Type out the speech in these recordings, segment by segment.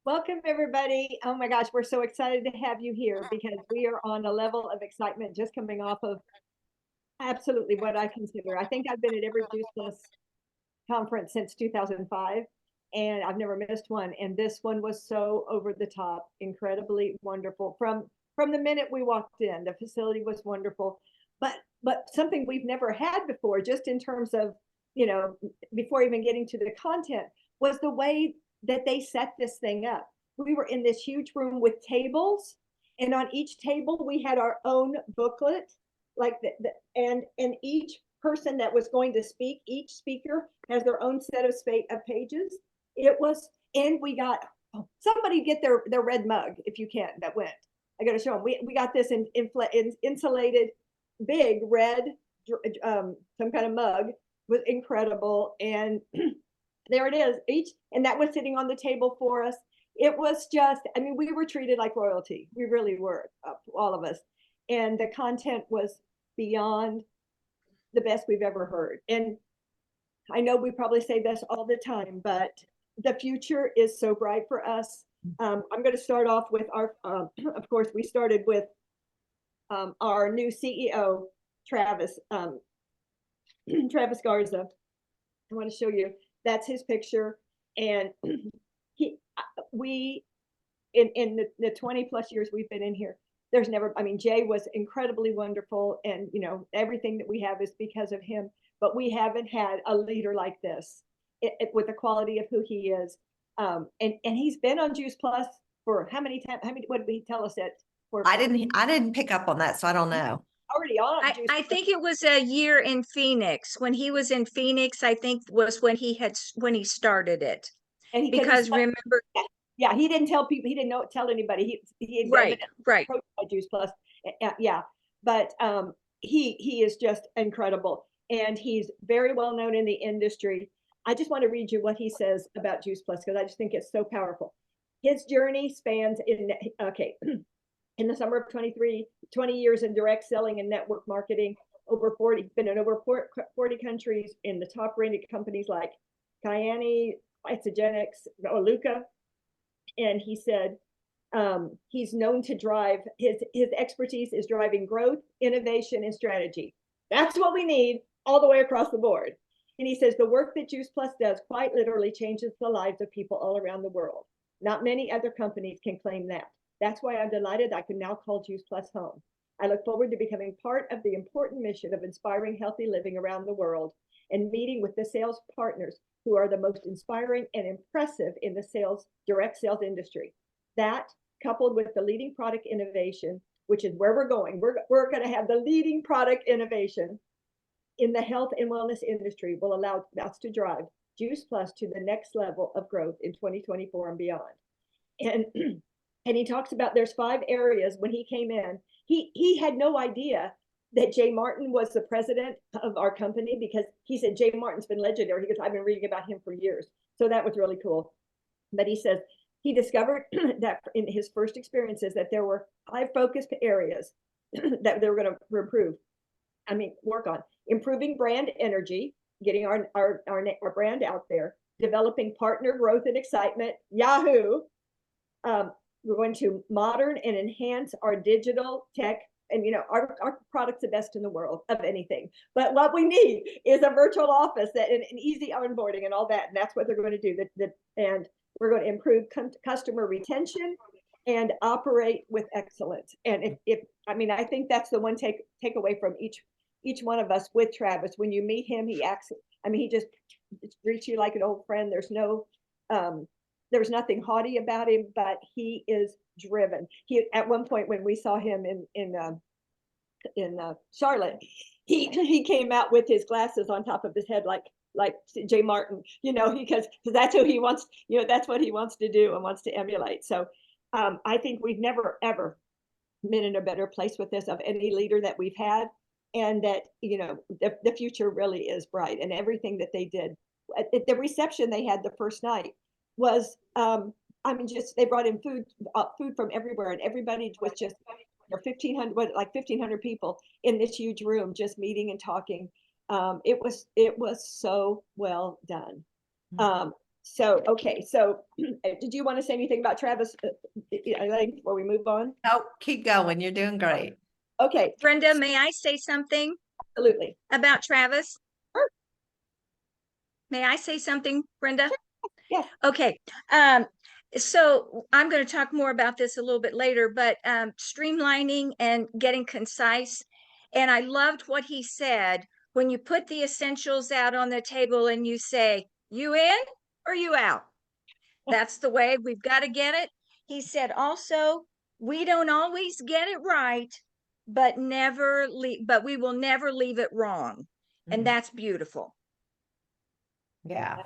Welcome, everybody. Oh my gosh, we're so excited to have you here because we are on a level of excitement just coming off of absolutely what I consider. I think I've been at every Juice Plus conference since 2005, and I've never missed one. And this one was so over the top, incredibly wonderful. From the minute we walked in, the facility was wonderful, but something we've never had before, just in terms of, you know, before even getting to the content, was the way that they set this thing up. We were in this huge room with tables, and on each table we had our own booklet, like and each person that was going to speak, each speaker has their own set of pages. It was, and we got, oh, somebody get their red mug if you can. That went. I got to show them. We got this in insulated, big red, some kind of mug. Was incredible, and there it is. And that was sitting on the table for us. It was just, I mean, we were treated like royalty. We really were, all of us. And the content was beyond the best we've ever heard. And I know we probably say this all the time, but the future is so bright for us. I'm going to start off with our, of course, we started with our new CEO, Travis, Travis Garza. I want to show you, that's his picture. And we, in the 20 plus years we've been in here, there's never, I mean, Jay was incredibly wonderful, and everything that we have is because of him, but we haven't had a leader like this with the quality of who he is. And he's been on Juice Plus for how many times? What did he tell us that? I didn't pick up on that, so I don't know. Already on I, Juice I Plus. think it was a year in Phoenix. When he was in Phoenix, I think was when he started it. And Because remember, yeah, he didn't tell people, he didn't tell anybody. He right. approached by Juice Plus. Yeah, but he is just incredible, and he's very well known in the industry. I just want to read you what he says about Juice Plus, because I just think it's so powerful. His journey spans in the summer of 20 years in direct selling and network marketing, been in over 40 countries in the top rated companies like Kyani, Isogenics, Oluka. And he said he's known to drive, his expertise is driving growth, innovation, and strategy. That's what we need all the way across the board. And he says the work that Juice Plus does quite literally changes the lives of people all around the world. Not many other companies can claim that. That's why I'm delighted I can now call Juice Plus home. I look forward to becoming part of the important mission of inspiring healthy living around the world and meeting with the sales partners who are the most inspiring and impressive in the direct sales industry. That, coupled with the leading product innovation, which is where we're going, we're going to have the leading product innovation in the health and wellness industry, will allow us to drive Juice Plus to the next level of growth in 2024 and beyond. And and he talks about there's 5 areas. When he came in, he had no idea that Jay Martin was the president of our company, because he said Jay Martin's been legendary. He goes, I've been reading about him for years. So that was really cool. But he says he discovered that in his first experiences that there were 5 focused areas that they were going to work on: improving brand energy, getting our brand out there, developing partner growth and excitement, Yahoo. We're going to modern and enhance our digital tech. And our product's the best in the world of anything, but what we need is a virtual office that and easy onboarding and all that, and that's what they're going to do. And we're going to improve customer retention and operate with excellence. And I think that's the one takeaway from each one of us with Travis. When you meet him, he acts, he just treats you like an old friend. There's nothing haughty about him, but he is driven. He, at one point when we saw him in Charlotte, he came out with his glasses on top of his head like Jay Martin, because that's who he wants. That's what he wants to do and wants to emulate. So I think we've never ever been in a better place with this of any leader that we've had, and that the future really is bright. And everything that they did, the reception they had the first night was they brought in food from everywhere, and everybody was just 1,500 people in this huge room just meeting and talking. It was so well done. So, okay, so did you want to say anything about Travis? I think before we move on. Nope, keep going. You're doing great. Okay, Brenda, may I say something absolutely. about Travis? Sure. May I say something, Brenda? Yes. Okay. So I'm going to talk more about this a little bit later, but streamlining and getting concise. And I loved what he said when you put the essentials out on the table and you say, you in or you out? That's the way we've got to get it. He said also, we don't always get it right, but we will never leave it wrong. And Mhm. that's beautiful. Yeah.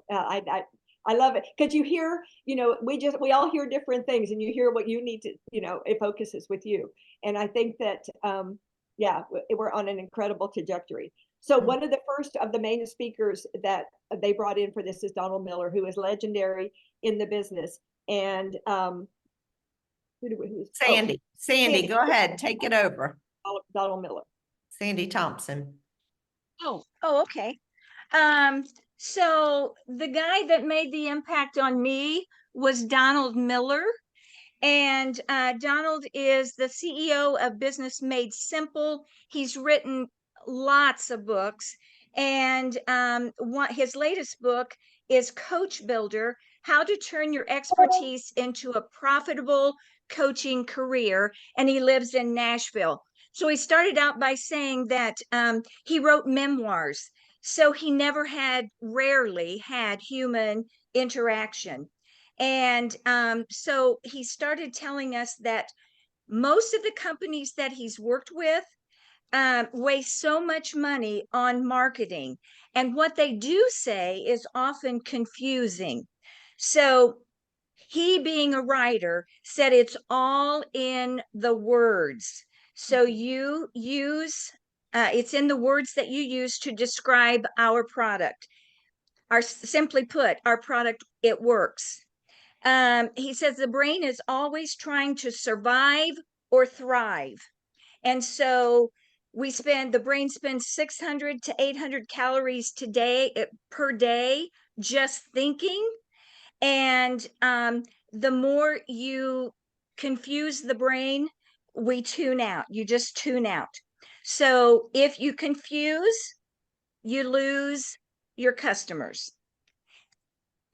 I love it because you hear, we all hear different things, and you hear what you need to, it focuses with you. And I think that, yeah, we're on an incredible trajectory. So Mhm. one of the first of the main speakers that they brought in for this is Donald Miller, who is legendary in the business. And Sandy, Sandy. go ahead, take it over. Donald Miller. Sandy Thompson. Oh, okay. So the guy that made the impact on me was Donald Miller. And Donald is the CEO of Business Made Simple. He's written lots of books. And his latest book is Coach Builder, How to Turn Your Expertise into a Profitable Coaching Career. And he lives in Nashville. So he started out by saying that he wrote memoirs. So he rarely had human interaction. And so he started telling us that most of the companies that he's worked with waste so much money on marketing. And what they do say is often confusing. So he, being a writer, said it's all in the words. So it's in the words that you use to describe our product. Simply put, our product, it works. He says the brain is always trying to survive or thrive. And so the brain spends 600 to 800 calories per day just thinking. And the more you confuse the brain, we tune out. You just tune out. So if you confuse, you lose your customers.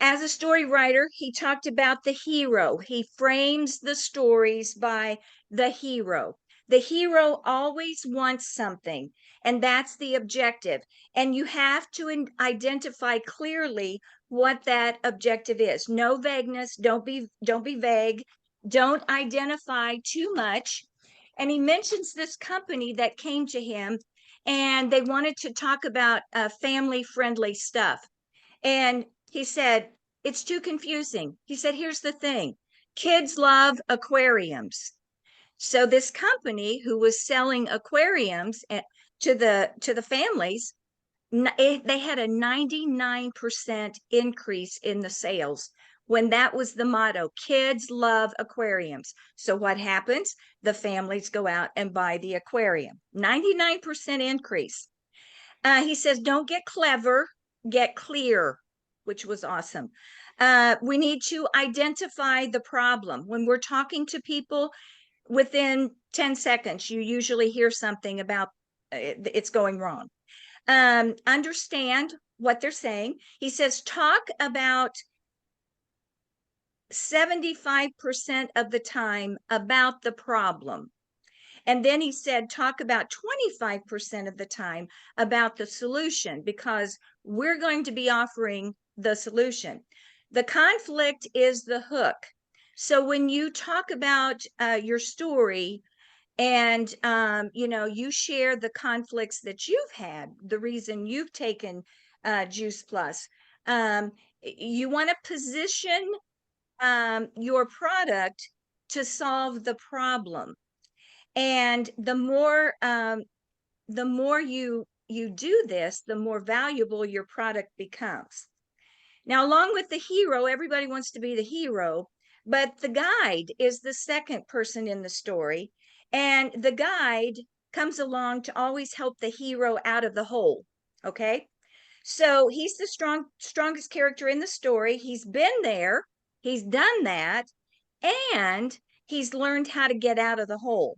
As a story writer, he talked about the hero. He frames the stories by the hero. The hero always wants something, and that's the objective. And you have to identify clearly what that objective is. No vagueness. Don't be vague. Don't identify too much. And he mentions this company that came to him, and they wanted to talk about family-friendly stuff. And he said, it's too confusing. He said, here's the thing. Kids love aquariums. So this company who was selling aquariums to the families, they had a 99% increase in the sales when that was the motto. Kids love aquariums. So what happens? The families go out and buy the aquarium. 99% increase. He says, don't get clever, get clear, which was awesome. We need to identify the problem. When we're talking to people, within 10 seconds, you usually hear something about it's going wrong. Understand what they're saying. He says, talk about 75% of the time about the problem. And then he said, talk about 25% of the time about the solution, because we're going to be offering the solution. The conflict is the hook. So when you talk about your story and, you share the conflicts that you've had, the reason you've taken Juice Plus, you want to position your product to solve the problem. And the more you do this, the more valuable your product becomes. Now, along with the hero, everybody wants to be the hero, but the guide is the second person in the story. And the guide comes along to always help the hero out of the hole. Okay. So he's the strongest character in the story. He's been there, he's done that, and he's learned how to get out of the hole.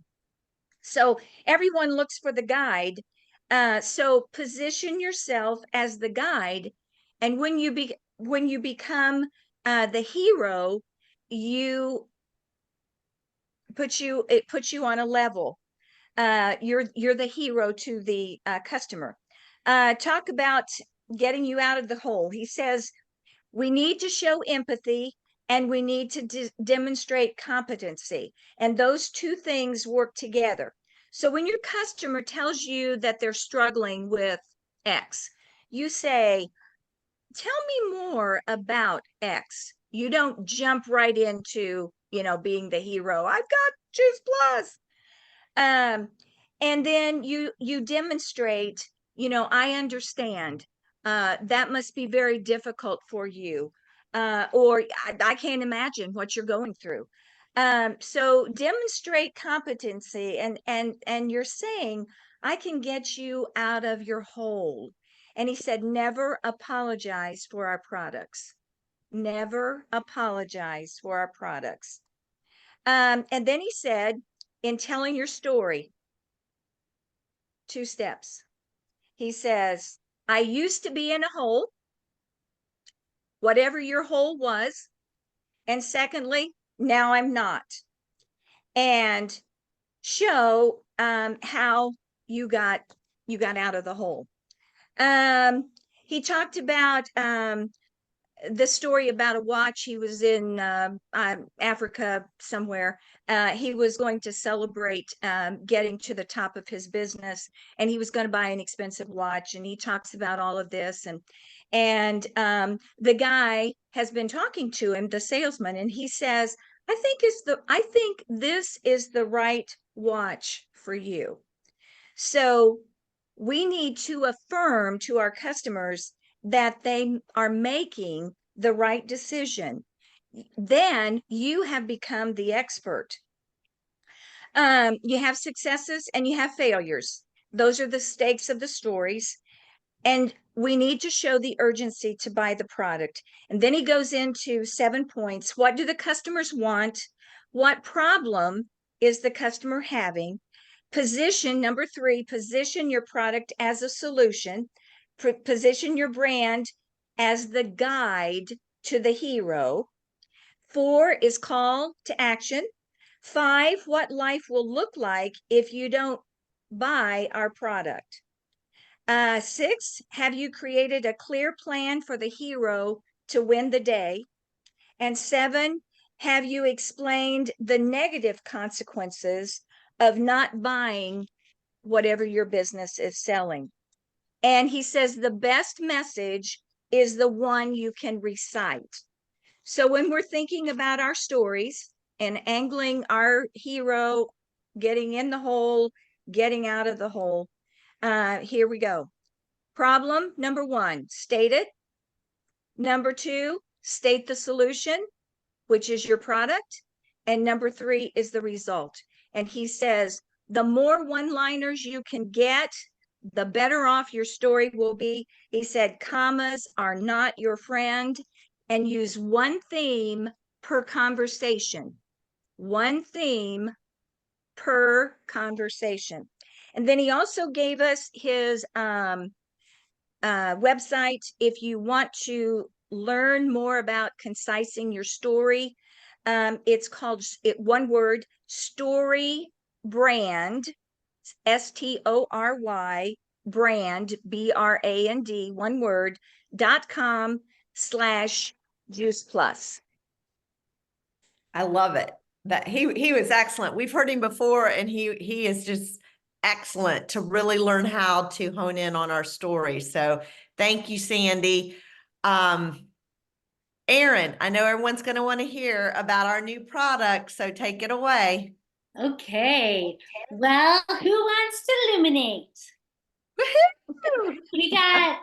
So everyone looks for the guide. So position yourself as the guide, and when you become the hero, it puts you on a level. You're the hero to the customer. Talk about getting you out of the hole. He says we need to show empathy and we need to demonstrate competency, and those two things work together. So when your customer tells you that they're struggling with X, you say, tell me more about X. You don't jump right into, being the hero. I've got Juice Plus. And then you demonstrate, I understand. That must be very difficult for you. Or I can't imagine what you're going through. So demonstrate competency, and you're saying, I can get you out of your hole. And he said, never apologize for our products. Never apologize for our products. And then he said, in telling your story, 2 steps. He says, I used to be in a hole, whatever your hole was. And secondly, now I'm not. And show how you got out of the hole. He talked about the story about a watch. He was in Africa somewhere. He was going to celebrate getting to the top of his business, and he was going to buy an expensive watch. And he talks about all of this, and the guy has been talking to him, the salesman, and he says, I think this is the right watch for you. So we need to affirm to our customers that they are making the right decision. Then you have become the expert. You have successes and you have failures. Those are the stakes of the stories. And we need to show the urgency to buy the product. And then he goes into 7 points. What do the customers want? What problem is the customer having? Position, number 3, position your product as a solution. Position your brand as the guide to the hero. 4 is call to action. 5, what life will look like if you don't buy our product. 6, have you created a clear plan for the hero to win the day? And 7, have you explained the negative consequences of not buying whatever your business is selling? And he says the best message is the one you can recite. So when we're thinking about our stories and angling our hero, getting in the hole, getting out of the hole, here we go. Problem number 1, state it. Number 2, state the solution, which is your product. And number 3 is the result. And he says, the more one-liners you can get, the better off your story will be. He said, commas are not your friend, and use one theme per conversation. One theme per conversation. And then he also gave us his website. If you want to learn more about concising your story, it's called, one word, Story Brand, STORY brand, BRAND, one word, .com/Juice Plus. I love it. That he was excellent. We've heard him before, and he is just excellent to really learn how to hone in on our story. So thank you, Sandy. Erin, I know everyone's going to want to hear about our new product, so take it away. Okay. Well, who wants to illuminate? Woohoo!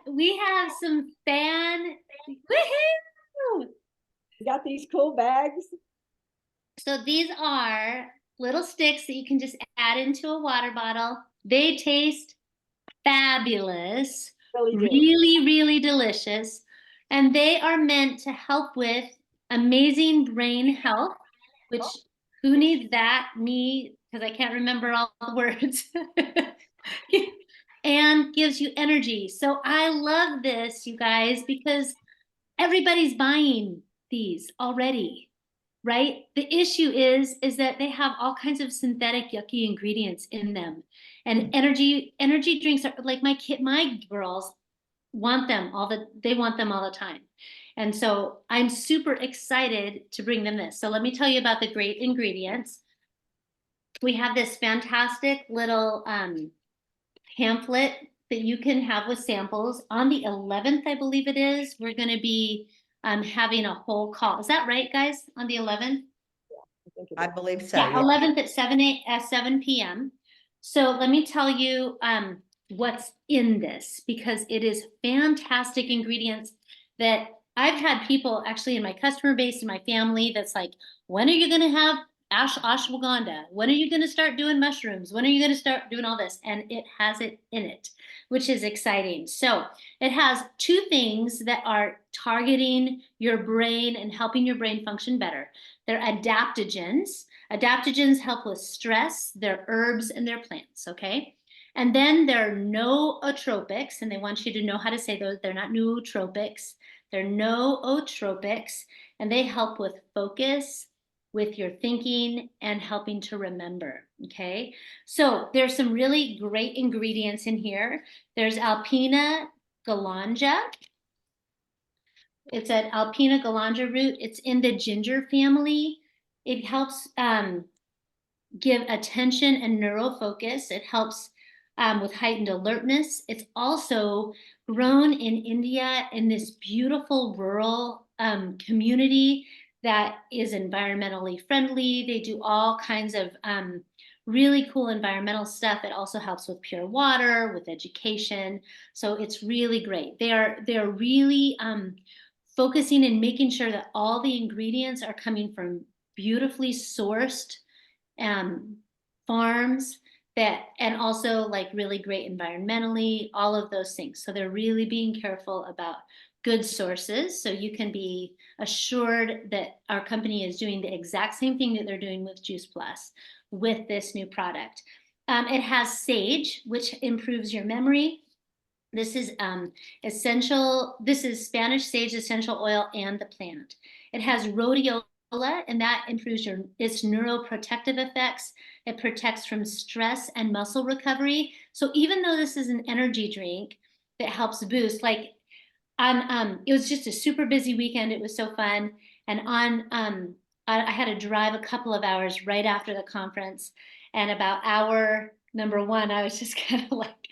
We have some woohoo! You got these cool bags. So these are little sticks that you can just add into a water bottle. They taste fabulous. really do. really, really delicious. And they are meant to help with amazing brain health, which who needs that? Me, because I can't remember all the words. And gives you energy. So I love this, you guys, because everybody's buying these already, right? The issue is that they have all kinds of synthetic yucky ingredients in them. And energy drinks are like my girls want them they want them all the time. And so I'm super excited to bring them this. So let me tell you about the great ingredients. We have this fantastic little pamphlet that you can have with samples. On the 11th, I believe it is, we're going to be having a whole call. Is that right, guys? On the 11th? I believe so. Yeah, 11th at 7 p.m. So let me tell you what's in this, because it is fantastic ingredients that I've had people actually in my customer base, in my family, that's like, when are you going to have ashwagandha? When are you going to start doing mushrooms? When are you going to start doing all this? And it has it in it, which is exciting. So it has two things that are targeting your brain and helping your brain function better. They're adaptogens. Adaptogens help with stress. They're herbs and they're plants, okay? And then there are nootropics, and they want you to know how to say those. They're not nootropics. They're nootropics, and they help with focus, with your thinking, and helping to remember, okay? So there's some really great ingredients in here. There's Alpina galanja. It's an Alpina galanja root. It's in the ginger family. It helps give attention and neural focus. It helps with heightened alertness. It's also grown in India in this beautiful rural community that is environmentally friendly. They do all kinds of really cool environmental stuff. It also helps with pure water, with education. So it's really great. They're really focusing and making sure that all the ingredients are coming from beautifully sourced farms and also like really great environmentally, all of those things. So they're really being careful about good sources. So you can be assured that our company is doing the exact same thing that they're doing with Juice Plus with this new product. It has sage, which improves your memory. This is this is Spanish sage essential oil and the plant. It has rhodiola, and that improves its neuroprotective effects. It protects from stress and muscle recovery. So even though this is an energy drink that helps boost, like it was just a super busy weekend. It was so fun. And I had to drive a couple of hours right after the conference. And about hour number one, I was just kind of like,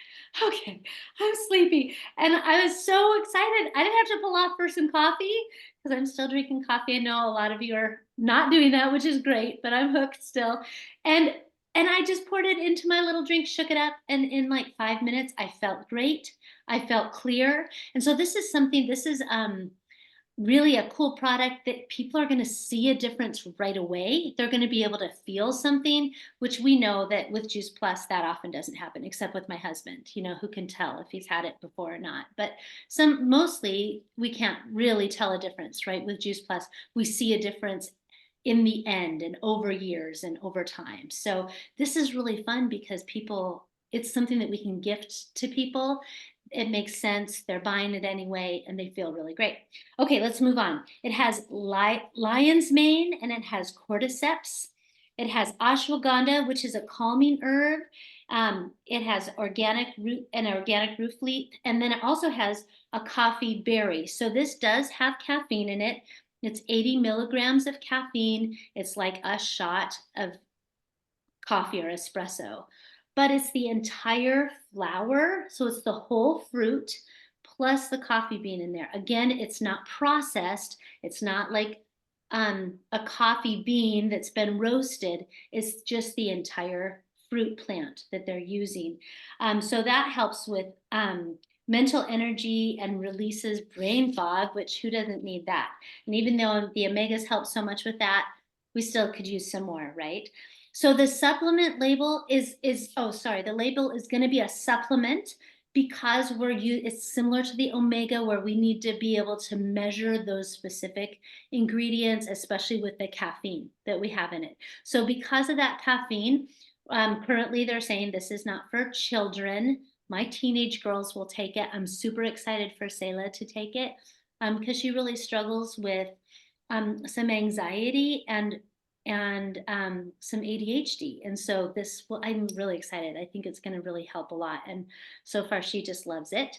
okay, I'm sleepy. And I was so excited. I didn't have to pull off for some coffee because I'm still drinking coffee. I know a lot of you are not doing that, which is great, but I'm hooked still. And I just poured it into my little drink, shook it up, and in like 5 minutes, I felt great. I felt clear. And so this is really a cool product that people are going to see a difference right away. They're going to be able to feel something, which we know that with Juice Plus, that often doesn't happen, except with my husband, who can tell if he's had it before or not. But mostly we can't really tell a difference, right? With Juice Plus, we see a difference in the end and over years and over time. So this is really fun because it's something that we can gift to people. It makes sense. They're buying it anyway, and they feel really great. Okay, let's move on. It has lion's mane, and it has cordyceps. It has ashwagandha, which is a calming herb. It has an organic root leaf, and then it also has a coffee berry. So this does have caffeine in it. It's 80 milligrams of caffeine. It's like a shot of coffee or espresso, but it's the entire flower. So it's the whole fruit plus the coffee bean in there. Again, it's not processed. It's not like a coffee bean that's been roasted. It's just the entire fruit plant that they're using. So that helps with mental energy and releases brain fog, which who doesn't need that? And even though the omegas help so much with that, we still could use some more, right? So the supplement label the label is going to be a supplement because it's similar to the omega, where we need to be able to measure those specific ingredients, especially with the caffeine that we have in it. So because of that caffeine, currently they're saying this is not for children. My teenage girls will take it. I'm super excited for Selah to take it because she really struggles with some anxiety and some ADHD. And so I'm really excited. I think it's going to really help a lot. And so far she just loves it.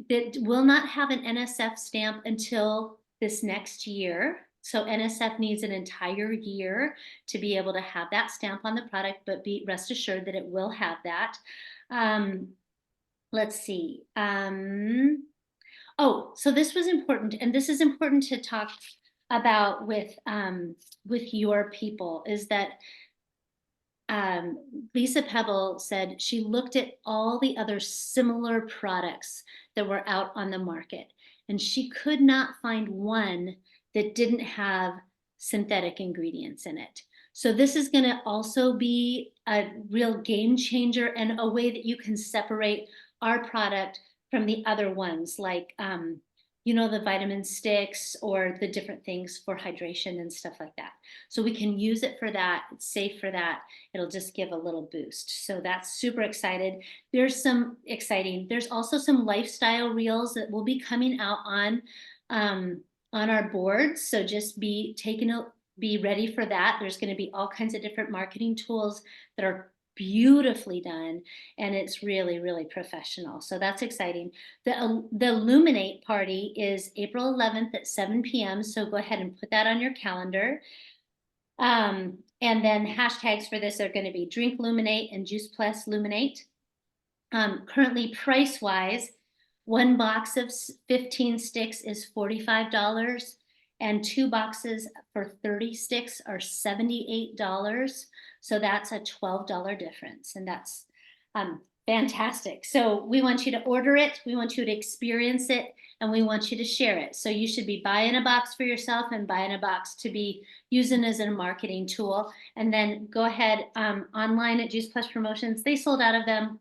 It will not have an NSF stamp until this next year. So NSF needs an entire year to be able to have that stamp on the product, but rest assured that it will have that. Let's see. Oh, so this was important, and this is important to talk about with your people, is that Lisa Pebble said she looked at all the other similar products that were out on the market, and she could not find one that didn't have synthetic ingredients in it. So this is going to also be a real game changer and a way that you can separate our product from the other ones, like the vitamin sticks or the different things for hydration and stuff like that. So we can use it for that. It's safe for that. It'll just give a little boost. So that's super excited. There's also some lifestyle reels that will be coming out on our boards. So just be ready for that. There's going to be all kinds of different marketing tools that are beautifully done, and it's really, really professional. So that's exciting. The Illuminate party is April 11th at 7 p.m. So go ahead and put that on your calendar. And then hashtags for this are going to be Drink Luminate and Juice Plus Luminate. Currently, price-wise, one box of 15 sticks is $45, and 2 boxes for 30 sticks are $78. So that's a $12 difference, and that's fantastic. So we want you to order it, we want you to experience it, and we want you to share it. So you should be buying a box for yourself and buying a box to be using as a marketing tool. And then go ahead online at Juice Plus Promotions. They sold out of them,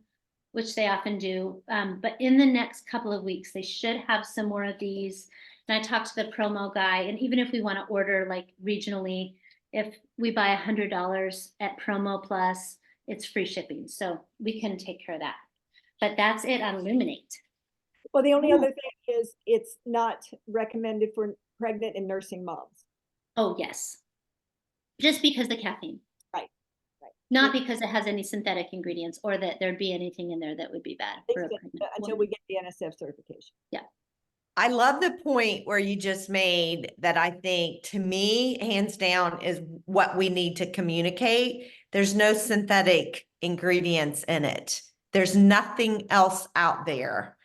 which they often do. But in the next couple of weeks, they should have some more of these. And I talked to the promo guy, and even if we want to order like regionally, if we buy $100 at Promo Plus, it's free shipping. So we can take care of that. But that's it on Illuminate. Well, the only other thing is it's not recommended for pregnant and nursing moms. Oh, yes. Just because the caffeine. Right. Not because it has any synthetic ingredients or that there'd be anything in there that would be bad for a pregnant until woman. we get the NSF certification. Yeah. I love the point where you just made that. I think, to me, hands down, is what we need to communicate. There's no synthetic ingredients in it. There's nothing else out there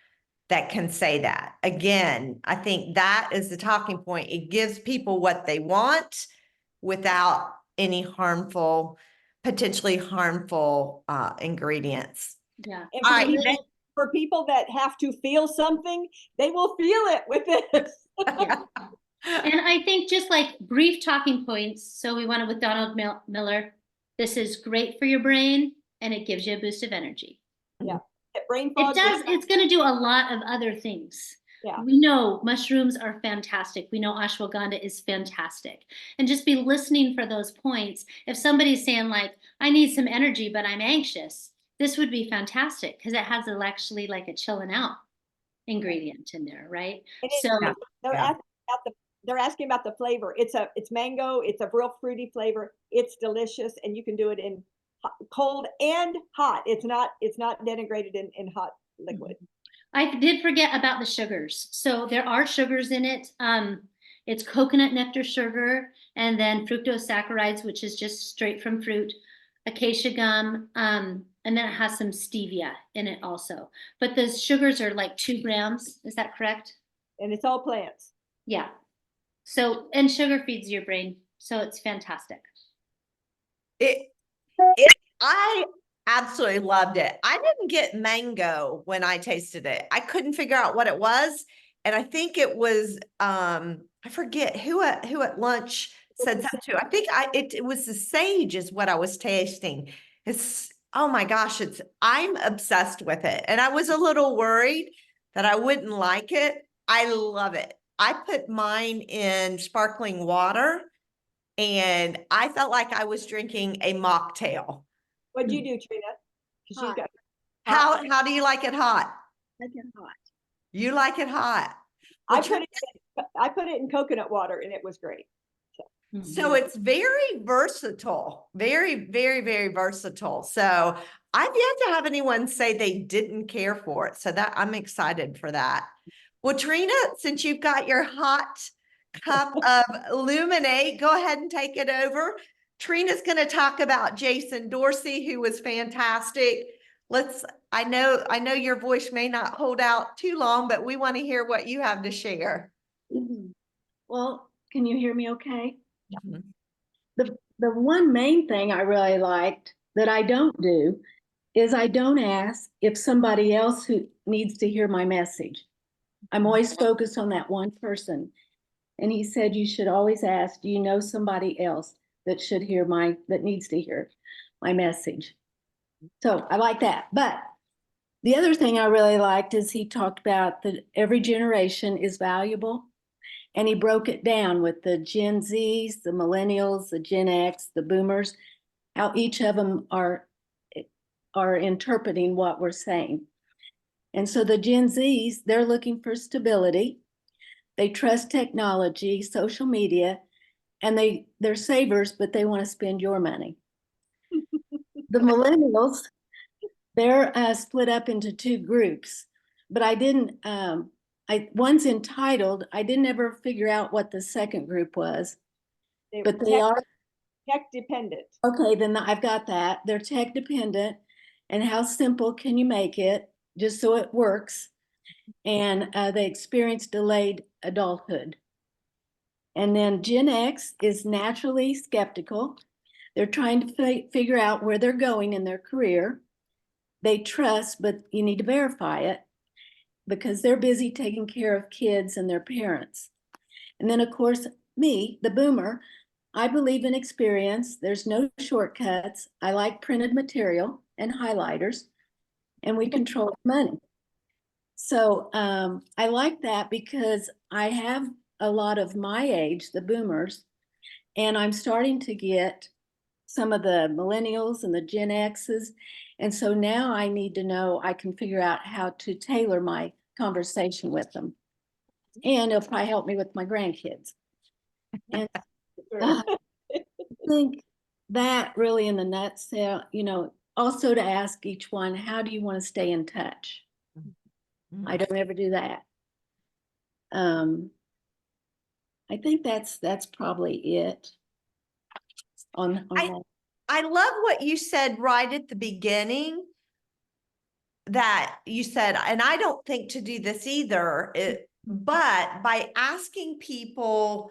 that can say that. Again, I think that is the talking point. It gives people what they want without any potentially harmful ingredients. Yeah. And for people that have to feel something, they will feel it with this. Yeah. And I think just like brief talking points. So we wanted with Donald Miller, this is great for your brain and it gives you a boost of energy. Yeah. Brain fog. It's going to do a lot of other things. Yeah. We know mushrooms are fantastic. We know ashwagandha is fantastic. And just be listening for those points. If somebody's saying like, I need some energy, but I'm anxious, this would be fantastic because it has actually like a chilling out ingredient in there, right? So they're asking about the flavor. It's mango. It's a real fruity flavor. It's delicious, and you can do it in cold and hot. It's not denigrated in hot liquid. I did forget about the sugars. So there are sugars in it. It's coconut nectar sugar, and then fructose saccharides, which is just straight from fruit, acacia gum, and then it has some stevia in it also. But the sugars are like 2 grams. Is that correct? And it's all plants. Yeah. So, and sugar feeds your brain. So it's fantastic. I absolutely loved it. I didn't get mango when I tasted it. I couldn't figure out what it was. And I think it was, I forget who at lunch said that too. I think it was the sage is what I was tasting. Oh my gosh, I'm obsessed with it. And I was a little worried that I wouldn't like it. I love it. I put mine in sparkling water and I felt like I was drinking a mocktail. What'd you do, Trina? 'Cause she's Hot. got How do you like it hot? I get hot. You like it hot. I Well, put it in coconut water and it was great. so it's very versatile, very, very, very versatile. So I've yet to have anyone say they didn't care for it. So that I'm excited for that. Well, Trina, since you've got your hot cup of Illuminate, go ahead and take it over. Trina's going to talk about Jason Dorsey, who was fantastic. I know your voice may not hold out too long, but we want to hear what you have to share. Well, can you hear me okay? Mhm. The one main thing I really liked that I don't do is I don't ask if somebody else who needs to hear my message. I'm always focused on that one person. And he said you should always ask, do you know somebody else that needs to hear my message? So I like that. But the other thing I really liked is he talked about that every generation is valuable. And he broke it down with the Gen Zs, the millennials, the Gen X, the boomers, how each of them are interpreting what we're saying. And so the Gen Zs, they're looking for stability. They trust technology, social media, and they're savers, but they want to spend your money. The millennials, they're split up into two groups, but one's entitled. I didn't ever figure out what the second group was, but they are tech dependent. okay. Then I've got that. They're tech dependent, and how simple can you make it just so it works? And they experience delayed adulthood. And then Gen X is naturally skeptical. They're trying to figure out where they're going in their career. They trust, but you need to verify it because they're busy taking care of kids and their parents. And then, of course, me, the boomer, I believe in experience. There's no shortcuts. I like printed material and highlighters, and we control money. So I like that because I have a lot of my age, the boomers, and I'm starting to get some of the millennials and the Gen X's. And so now I need to know, I can figure out how to tailor my conversation with them. And it'll probably help me with my grandkids. And I think that really in the nutshell, also to ask each one, how do you want to stay in touch? I don't ever do that. I think that's probably it on that. I love what you said right at the beginning, that you said, and I don't think to do this either, but by asking people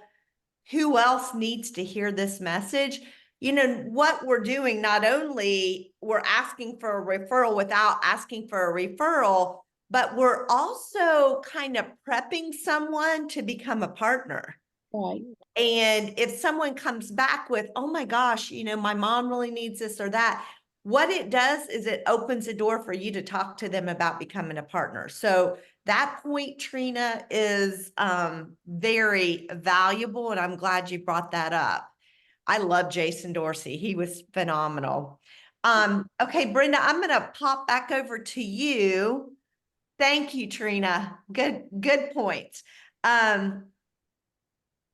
who else needs to hear this message, what we're doing, not only we're asking for a referral without asking for a referral, but we're also kind of prepping someone to become a partner. Right. And if someone comes back with, oh my gosh, my mom really needs this or that, what it does is it opens a door for you to talk to them about becoming a partner. So that point, Trina, is very valuable, and I'm glad you brought that up. I love Jason Dorsey. He was phenomenal. Okay, Brenda, I'm going to pop back over to you. Thank you, Trina. Good points.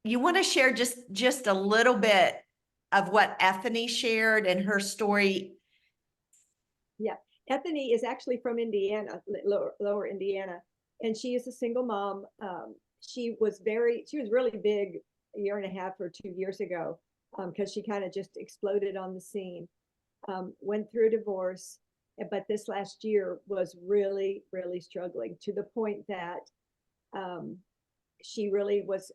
You want to share just a little bit of what Ethany shared and her story? Yeah, Ethany is actually from Indiana, lower Indiana, and she is a single mom. She was really big a year and a half or 2 years ago, because she kind of just exploded on the scene. Went through a divorce, but this last year was really, really struggling to the point that she really was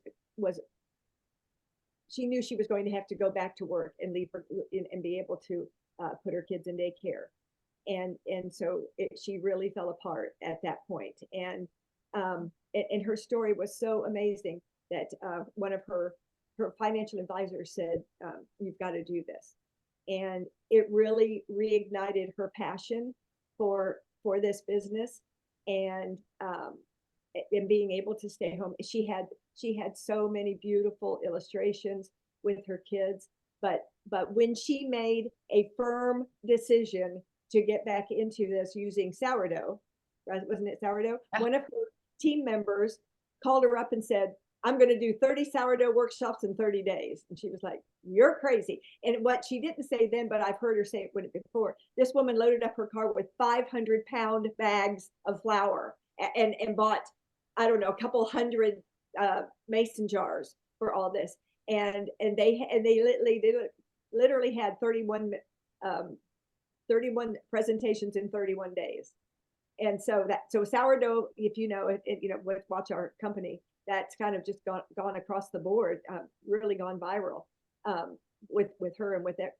she knew she was going to have to go back to work and leave her and be able to put her kids in daycare. And so she really fell apart at that point. And her story was so amazing that one of her financial advisors said, you've got to do this. and it really reignited her passion for this business, and being able to stay home. She had so many beautiful illustrations with her kids, but when she made a firm decision to get back into this using sourdough, right? Wasn't it sourdough? One of her team members called her up and said, I'm going to do 30 sourdough workshops in 30 days. And she was like, you're crazy. And what she didn't say then, but I've heard her say it before, this woman loaded up her car with 500-pound bags of flour and bought, I don't know, a couple hundred mason jars for all this. And they literally had 31 presentations in 31 days. And so sourdough, if you know it, watch our company, that's kind of just gone across the board, really gone viral, with her and with a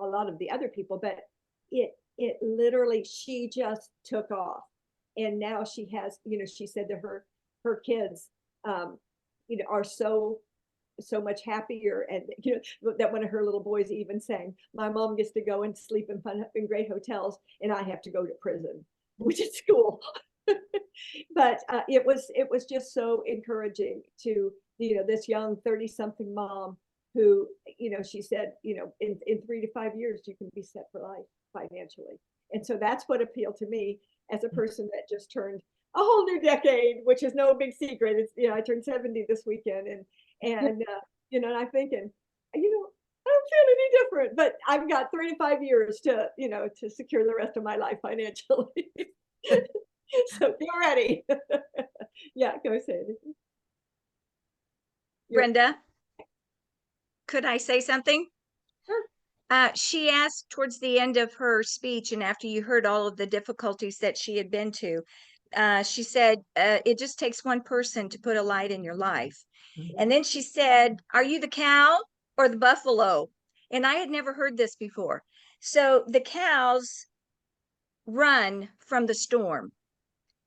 lot of the other people. But it literally, she just took off, and now she has, she said that her kids, are so much happier, and that one of her little boys even saying, my mom gets to go and sleep in great hotels, and I have to go to prison, which is cool. But it was just so encouraging to this young 30-something mom who she said in 3 to 5 years you can be set for life financially. And so that's what appealed to me as a person that just turned a whole new decade, which is no big secret. It's I turned 70 this weekend, and I'm thinking, I don't feel any different, but I've got 3 to 5 years to to secure the rest of my life financially. So get ready. Yeah, go say it. Brenda, could I say something? Sure. She asked towards the end of her speech, and after you heard all of the difficulties that she had been to, she said, it just takes one person to put a light in your life. And then she said, are you the cow or the buffalo? And I had never heard this before. So the cows run from the storm,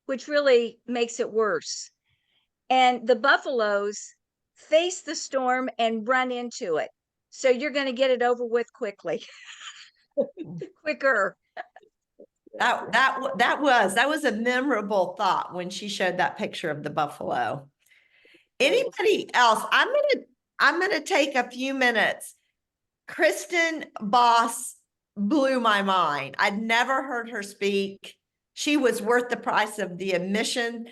which really makes it worse. And the buffaloes face the storm and run into it. So you're going to get it over with quickly. Quicker. That was a memorable thought when she showed that picture of the buffalo. Anybody else? I'm gonna take a few minutes. Kristen Boss blew my mind. I'd never heard her speak. She was worth the price of the admission.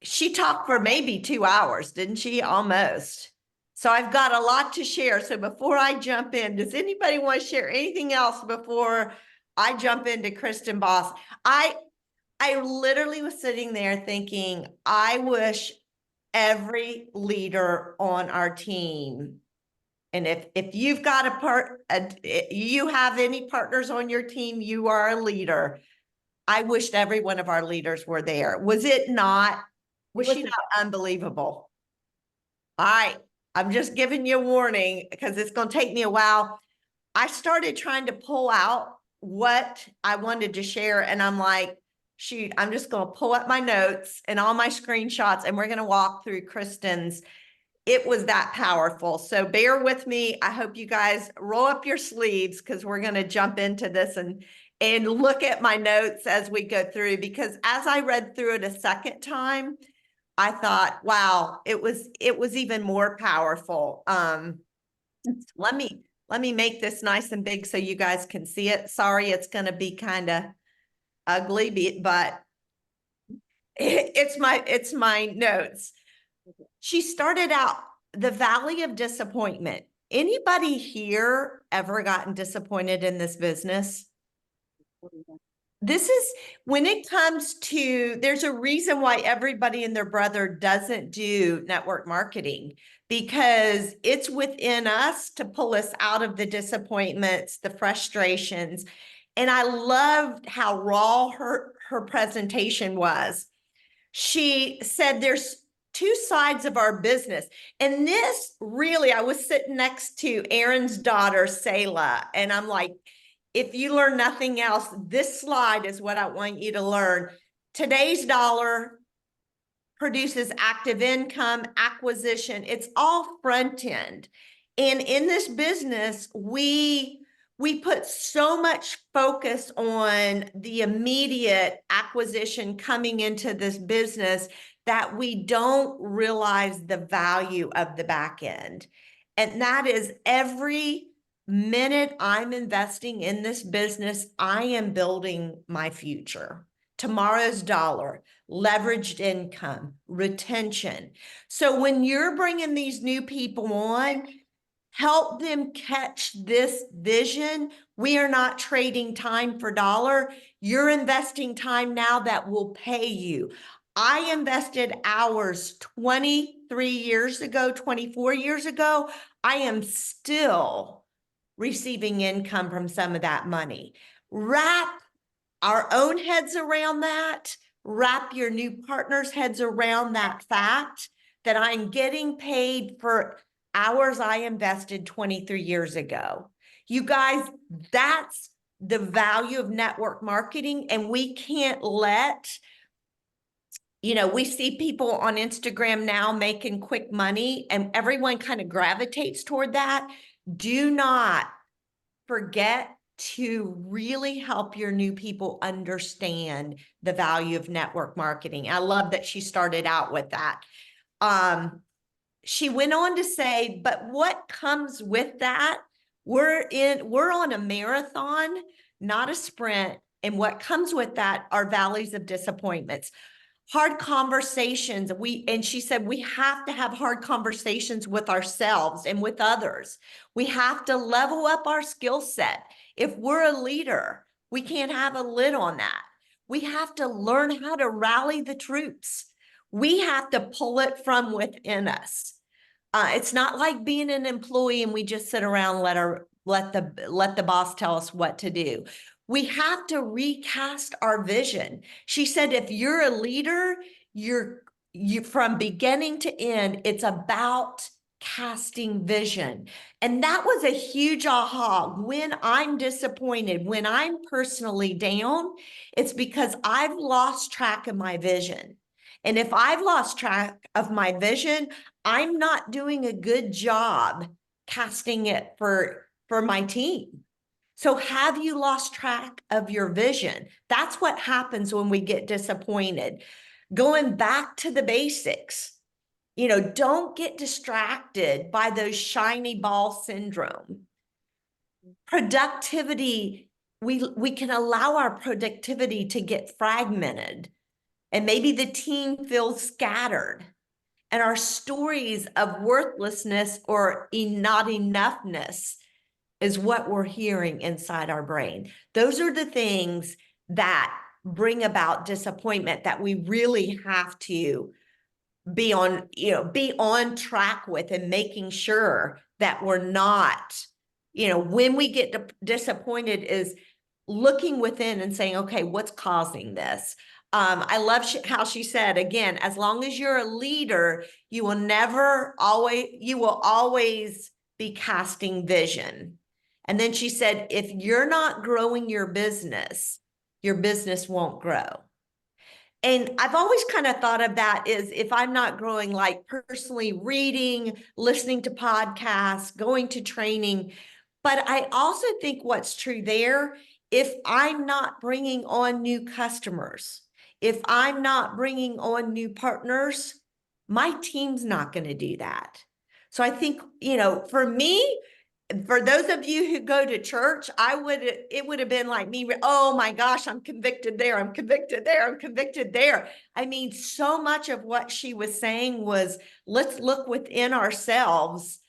She talked for maybe 2 hours, didn't she? Almost. So I've got a lot to share. So before I jump in, does anybody want to share anything else before I jump into Kristen Boss? I literally was sitting there thinking, I wish every leader on our team, and if you've got you have any partners on your team, you are a leader. I wished every one of our leaders were there. Was it not? Was she not unbelievable? I'm just giving you a warning because it's going to take me a while. I started trying to pull out what I wanted to share, and I'm like, shoot, I'm just going to pull up my notes and all my screenshots, and we're going to walk through Kristen's. It was that powerful. So bear with me. I hope you guys roll up your sleeves because we're going to jump into this and look at my notes as we go through, because as I read through it a second time, I thought, wow, it was even more powerful. Let me make this nice and big so you guys can see it. Sorry, it's going to be kind of ugly, but it's my notes. She started out the valley of disappointment. Anybody here ever gotten disappointed in this business? This is when it comes to, there's a reason why everybody and their brother doesn't do network marketing, because it's within us to pull us out of the disappointments, the frustrations. And I loved how raw her presentation was. She said there's 2 sides of our business. And this really, I was sitting next to Aaron's daughter, Selah, and I'm like, if you learn nothing else, this slide is what I want you to learn. Today's dollar produces active income, acquisition. It's all front end. And in this business, we put so much focus on the immediate acquisition coming into this business that we don't realize the value of the back end. And that is every minute I'm investing in this business, I am building my future. Tomorrow's dollar, leveraged income, retention. So when you're bringing these new people on, help them catch this vision. We are not trading time for dollar. You're investing time now that will pay you. I invested hours 23 years ago, 24 years ago. I am still receiving income from some of that money. Wrap our own heads around that. Wrap your new partner's heads around that fact that I'm getting paid for hours I invested 23 years ago. You guys, that's the value of network marketing, and we can't let, we see people on Instagram now making quick money, and everyone kind of gravitates toward that. Do not forget to really help your new people understand the value of network marketing. I love that she started out with that. She went on to say, but what comes with that? We're on a marathon, not a sprint. And what comes with that are valleys of disappointments. Hard conversations. And she said, we have to have hard conversations with ourselves and with others. We have to level up our skill set. If we're a leader, we can't have a lid on that. We have to learn how to rally the troops. We have to pull it from within us. It's not like being an employee and we just sit around and let the boss tell us what to do. We have to recast our vision. She said, if you're a leader, you from beginning to end, it's about casting vision. And that was a huge aha. When I'm disappointed, when I'm personally down, it's because I've lost track of my vision. And if I've lost track of my vision, I'm not doing a good job casting it for my team. So have you lost track of your vision? That's what happens when we get disappointed. Going back to the basics, don't get distracted by those shiny ball syndrome. Productivity, we can allow our productivity to get fragmented, and maybe the team feels scattered. And our stories of worthlessness or not enoughness is what we're hearing inside our brain. Those are the things that bring about disappointment that we really have to be on track with, and making sure that we're not, when we get disappointed, is looking within and saying, okay, what's causing this? I love how she said, again, as long as you're a leader, you will always be casting vision. And then she said, if you're not growing your business won't grow. And I've always kind of thought of that as, if I'm not growing, like personally reading, listening to podcasts, going to training. But I also think what's true there, if I'm not bringing on new customers, if I'm not bringing on new partners, my team's not going to do that. So I think, for me, for those of you who go to church, it would have been like me, oh my gosh, I'm convicted there, I'm convicted there, I'm convicted there. I mean, so much of what she was saying was, let's look within ourselves.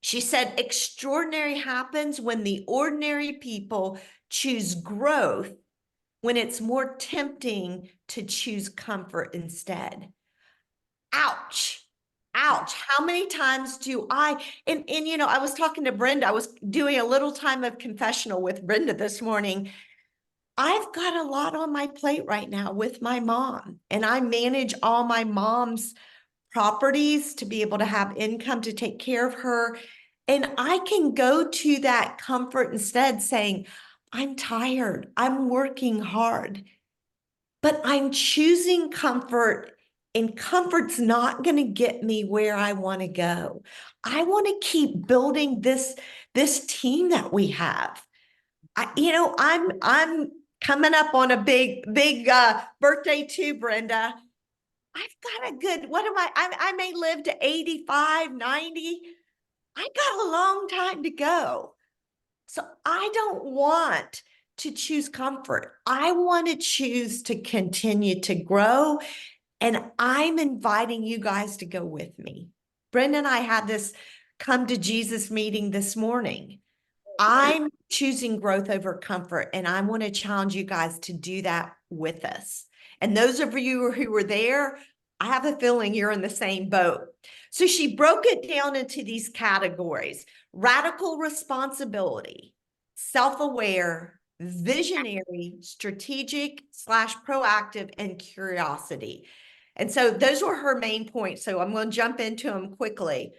She said, extraordinary happens when the ordinary people choose growth, when it's more tempting to choose comfort instead. Ouch. Ouch. How many times do I was talking to Brenda, I was doing a little time of confessional with Brenda this morning. I've got a lot on my plate right now with my mom, and I manage all my mom's properties to be able to have income to take care of her. And I can go to that comfort instead, saying, I'm tired, I'm working hard, but I'm choosing comfort and comfort's not going to get me where I want to go. I want to keep building this team that we have. I'm coming up on a big birthday too, Brenda. I've got a good, what am I may live to 85, 90. I got a long time to go. So I don't want to choose comfort. I want to choose to continue to grow. And I'm inviting you guys to go with me. Brenda and I had this come to Jesus meeting this morning. I'm choosing growth over comfort, and I want to challenge you guys to do that with us. And those of you who were there, I have a feeling you're in the same boat. So she broke it down into these categories: radical responsibility, self-aware, visionary, strategic / proactive, and curiosity. And so those were her main points. So I'm going to jump into them quickly.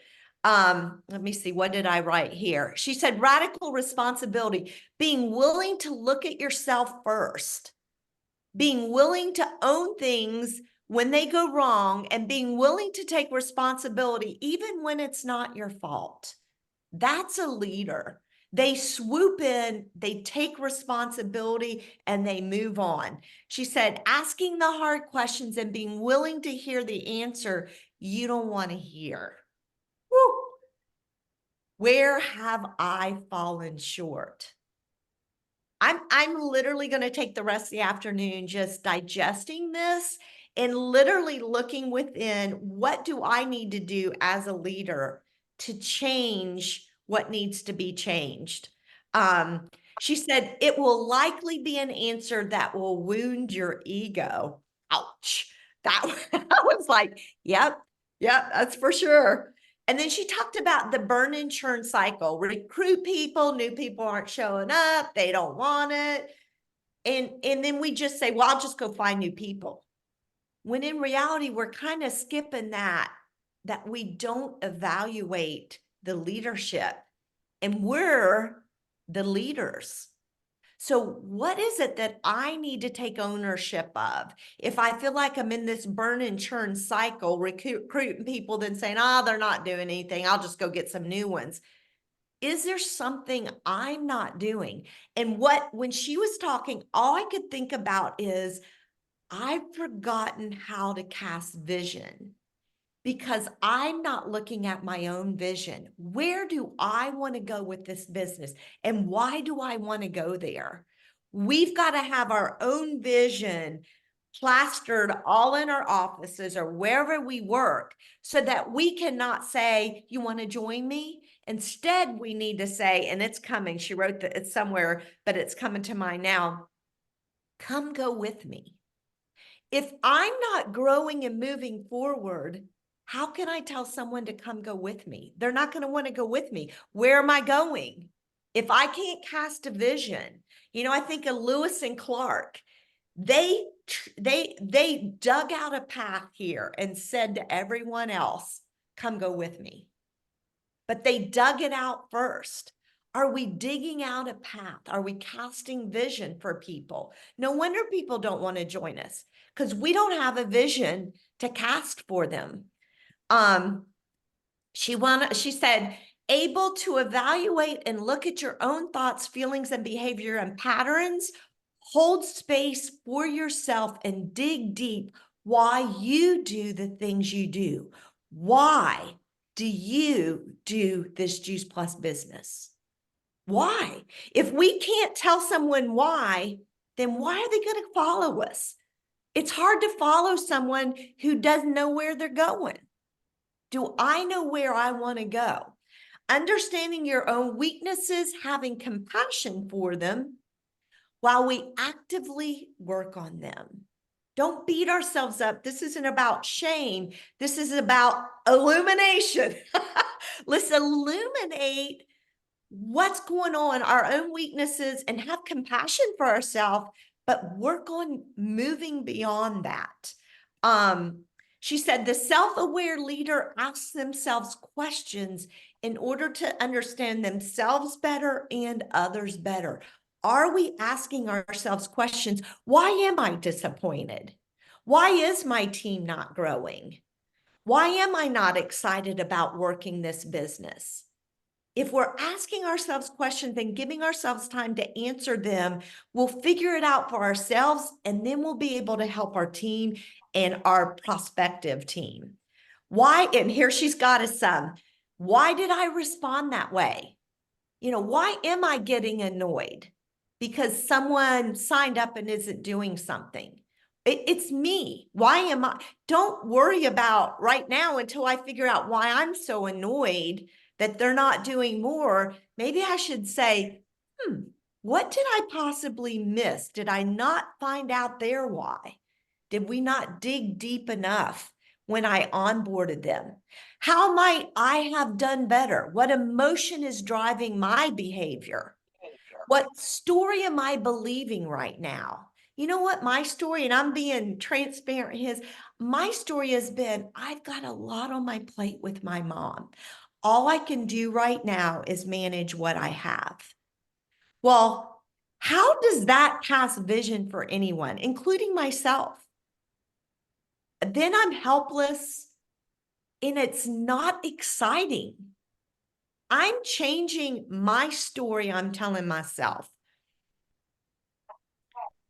Let me see, what did I write here? She said radical responsibility, being willing to look at yourself first, being willing to own things when they go wrong, and being willing to take responsibility even when it's not your fault. That's a leader. They swoop in, they take responsibility, and they move on. She said, asking the hard questions and being willing to hear the answer you don't want to hear. Woo. Where have I fallen short? I'm literally going to take the rest of the afternoon just digesting this and literally looking within, what do I need to do as a leader to change what needs to be changed? She said, it will likely be an answer that will wound your ego. Ouch. That I was like, yep, that's for sure. And then she talked about the burn and churn cycle: recruit people, new people aren't showing up, they don't want it. And then we just say, well, I'll just go find new people. When in reality, we're kind of skipping that we don't evaluate the leadership, and we're the leaders. So what is it that I need to take ownership of? If I feel like I'm in this burn and churn cycle, recruiting people, then saying, they're not doing anything, I'll just go get some new ones. Is there something I'm not doing? And when she was talking, all I could think about is, I've forgotten how to cast vision, because I'm not looking at my own vision. Where do I want to go with this business? And why do I want to go there? We've got to have our own vision plastered all in our offices or wherever we work, so that we cannot say, you want to join me? Instead, we need to say, and it's coming, she wrote that it's somewhere, but it's coming to mind now, come go with me. If I'm not growing and moving forward, how can I tell someone to come go with me? They're not going to want to go with me. Where am I going? If I can't cast a vision, I think of Lewis and Clark. They dug out a path here and said to everyone else, come go with me. But they dug it out first. Are we digging out a path? Are we casting vision for people? No wonder people don't want to join us, because we don't have a vision to cast for them. She said, able to evaluate and look at your own thoughts, feelings, and behavior and patterns. Hold space for yourself and dig deep why you do the things you do. Why do you do this Juice Plus business? Why? If we can't tell someone why, then why are they going to follow us? It's hard to follow someone who doesn't know where they're going. Do I know where I want to go? Understanding your own weaknesses, having compassion for them while we actively work on them. Don't beat ourselves up. This isn't about shame. This is about illumination. Let's illuminate what's going on, our own weaknesses, and have compassion for ourselves, but work on moving beyond that. She said the self-aware leader asks themselves questions in order to understand themselves better and others better. Are we asking ourselves questions? Why am I disappointed? Why is my team not growing? Why am I not excited about working this business? If we're asking ourselves questions and giving ourselves time to answer them, we'll figure it out for ourselves, and then we'll be able to help our team and our prospective team. Why? And here she's got us some. Why did I respond that way? You know, why am I getting annoyed? Because someone signed up and isn't doing something. It's me. Why am I? Don't worry about right now until I figure out why I'm so annoyed that they're not doing more. Maybe I should say, what did I possibly miss? Did I not find out their why? Did we not dig deep enough when I onboarded them? How might I have done better? What emotion is driving my behavior? What story am I believing right now? You know what? My story, and I'm being transparent, my story has been, I've got a lot on my plate with my mom. All I can do right now is manage what I have. Well, how does that cast vision for anyone, including myself? Then I'm helpless and it's not exciting. I'm changing my story I'm telling myself.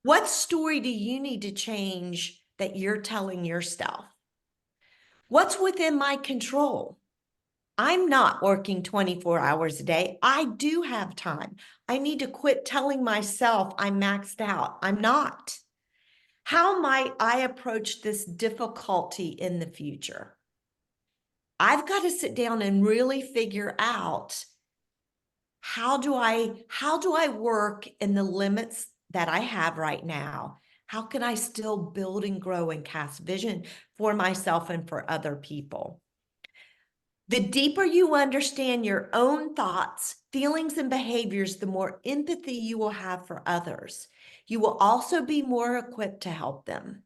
What story do you need to change that you're telling yourself? What's within my control? I'm not working 24 hours a day. I do have time. I need to quit telling myself I'm maxed out. I'm not. How might I approach this difficulty in the future? I've got to sit down and really figure out how do I work in the limits that I have right now? How can I still build and grow and cast vision for myself and for other people? The deeper you understand your own thoughts, feelings, and behaviors, the more empathy you will have for others. You will also be more equipped to help them.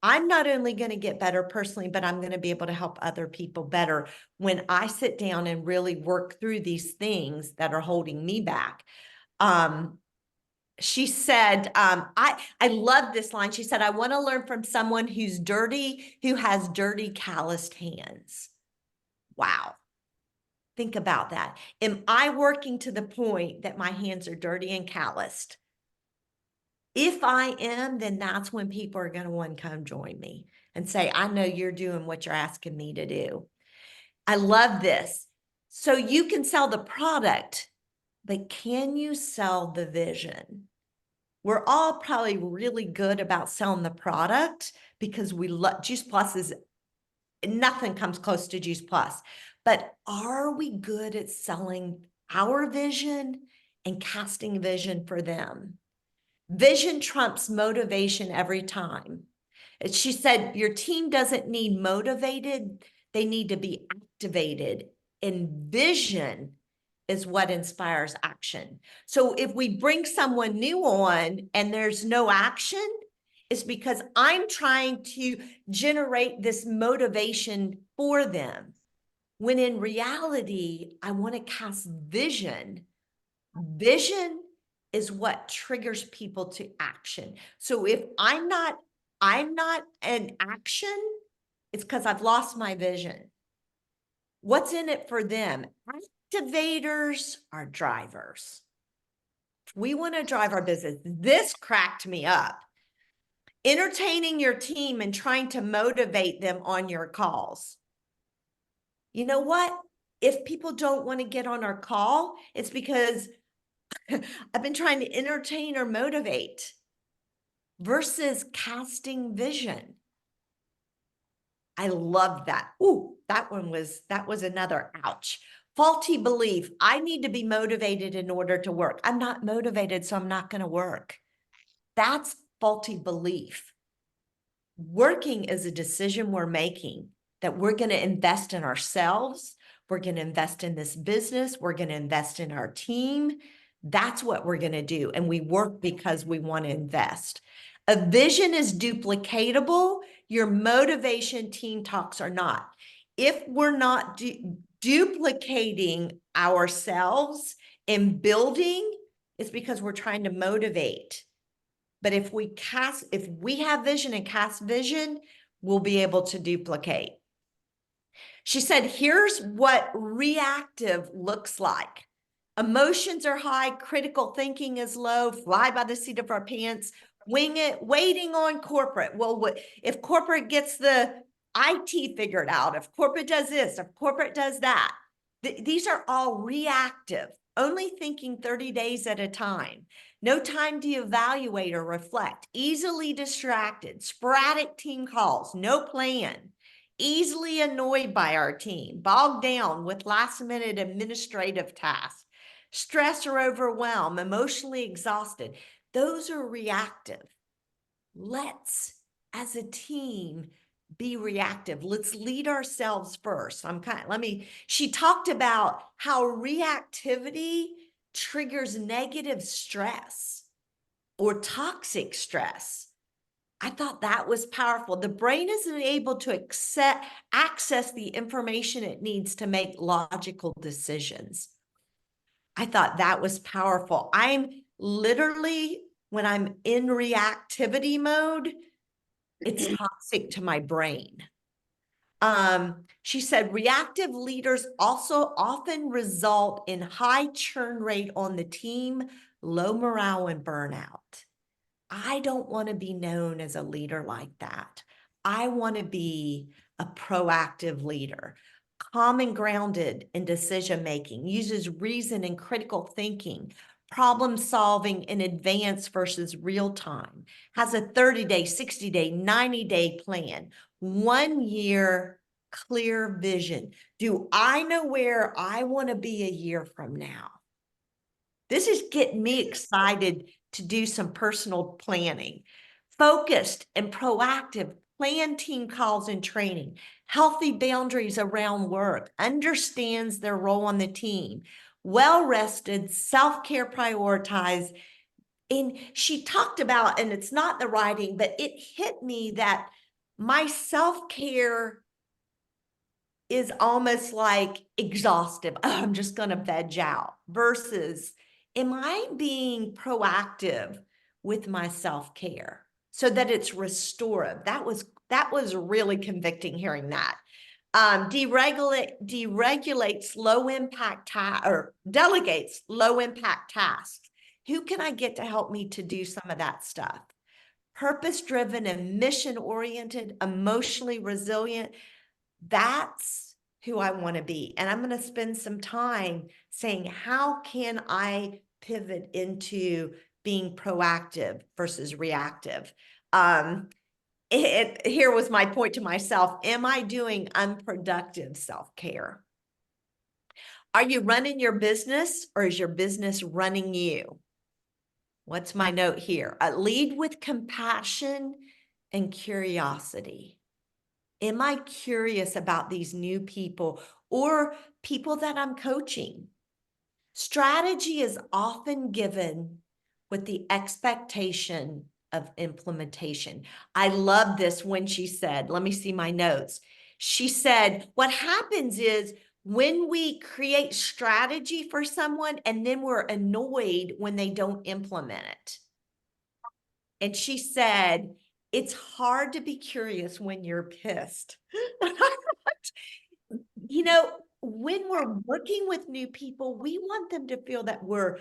I'm not only going to get better personally, but I'm going to be able to help other people better when I sit down and really work through these things that are holding me back. She said, I love this line. She said, I want to learn from someone who has dirty, calloused hands. Wow. Think about that. Am I working to the point that my hands are dirty and calloused? If I am, then that's when people are going to want to come join me and say, I know you're doing what you're asking me to do. I love this. So you can sell the product, but can you sell the vision? We're all probably really good about selling the product because we love Juice Plus is nothing comes close to Juice Plus. But are we good at selling our vision and casting vision for them? Vision trumps motivation every time. She said, your team doesn't need motivated, they need to be activated. And vision is what inspires action. So if we bring someone new on and there's no action, it's because I'm trying to generate this motivation for them. When in reality, I want to cast vision. Vision is what triggers people to action. So if I'm not in action, it's because I've lost my vision. What's in it for them? Activators are drivers. We want to drive our business. This cracked me up. Entertaining your team and trying to motivate them on your calls. You know what? If people don't want to get on our call, it's because I've been trying to entertain or motivate versus casting vision. I love that. Ooh, that was another ouch. Faulty belief. I need to be motivated in order to work. I'm not motivated, so I'm not going to work. That's faulty belief. Working is a decision we're making that we're going to invest in ourselves. We're going to invest in this business. We're going to invest in our team. That's what we're going to do. And we work because we want to invest. A vision is duplicatable. Your motivation team talks are not. If we're not duplicating ourselves in building, it's because we're trying to motivate. But if we have vision and cast vision, we'll be able to duplicate. She said, here's what reactive looks like. Emotions are high, critical thinking is low, fly by the seat of our pants, wing it, waiting on corporate. Well, if corporate gets the IT figured out, if corporate does this, if corporate does that, these are all reactive, only thinking 30 days at a time. No time to evaluate or reflect, easily distracted, sporadic team calls, no plan, easily annoyed by our team, bogged down with last-minute administrative tasks, stress or overwhelm, emotionally exhausted. Those are reactive. Let's, as a team, be reactive. Let's lead ourselves first. She talked about how reactivity triggers negative stress or toxic stress. I thought that was powerful. The brain isn't able to access the information it needs to make logical decisions. I thought that was powerful. I'm literally, when I'm in reactivity mode, it's toxic to my brain. She said reactive leaders also often result in high churn rate on the team, low morale and burnout. I don't want to be known as a leader like that. I want to be a proactive leader, calm and grounded in decision making, uses reason and critical thinking, problem solving in advance versus real time, has a 30-day, 60-day, 90-day plan, 1 year clear vision. Do I know where I want to be a year from now? This is getting me excited to do some personal planning. Focused and proactive, plan team calls and training, healthy boundaries around work, understands their role on the team, well-rested, self-care prioritized. And she talked about, and it's not the writing, but it hit me that my self-care is almost like exhaustive. Oh, I'm just going to veg out versus, am I being proactive with my self-care so that it's restorative? That was really convicting hearing that. Deregulates low impact or delegates low impact tasks. Who can I get to help me to do some of that stuff? Purpose-driven and mission-oriented, emotionally resilient. That's who I want to be. And I'm going to spend some time saying, how can I pivot into being proactive versus reactive? Here was my point to myself. Am I doing unproductive self-care? Are you running your business or is your business running you? What's my note here? Lead with compassion and curiosity. Am I curious about these new people or people that I'm coaching? Strategy is often given with the expectation of implementation. I love this when she said, let me see my notes. She said, what happens is when we create strategy for someone and then we're annoyed when they don't implement it. And she said, it's hard to be curious when you're pissed. You know, when we're working with new people, we want them to feel that we're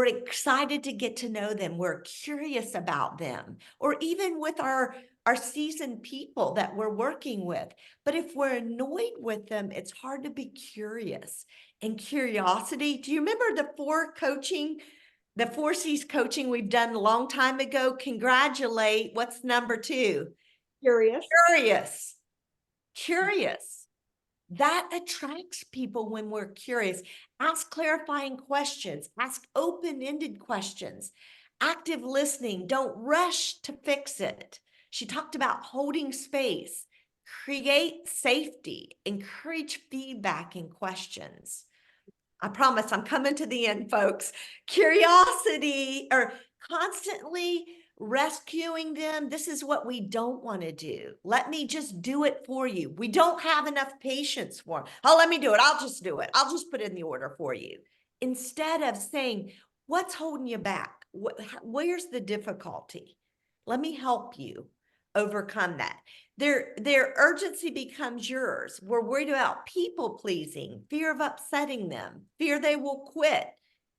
excited to get to know them. We're curious about them, or even with our seasoned people that we're working with. But if we're annoyed with them, it's hard to be curious. And curiosity, do you remember the 4 C's coaching we've done a long time ago? Congratulate. What's number 2? Curious. Curious. Curious. That attracts people when we're curious. Ask clarifying questions. Ask open-ended questions. Active listening. Don't rush to fix it. She talked about holding space. Create safety. Encourage feedback and questions. I promise I'm coming to the end, folks. Curiosity or constantly rescuing them. This is what we don't want to do. Let me just do it for you. We don't have enough patience for them. Oh, let me do it. I'll just do it. I'll just put in the order for you. Instead of saying, what's holding you back? Where's the difficulty? Let me help you overcome that. Their urgency becomes yours. We're worried about people pleasing, fear of upsetting them, fear they will quit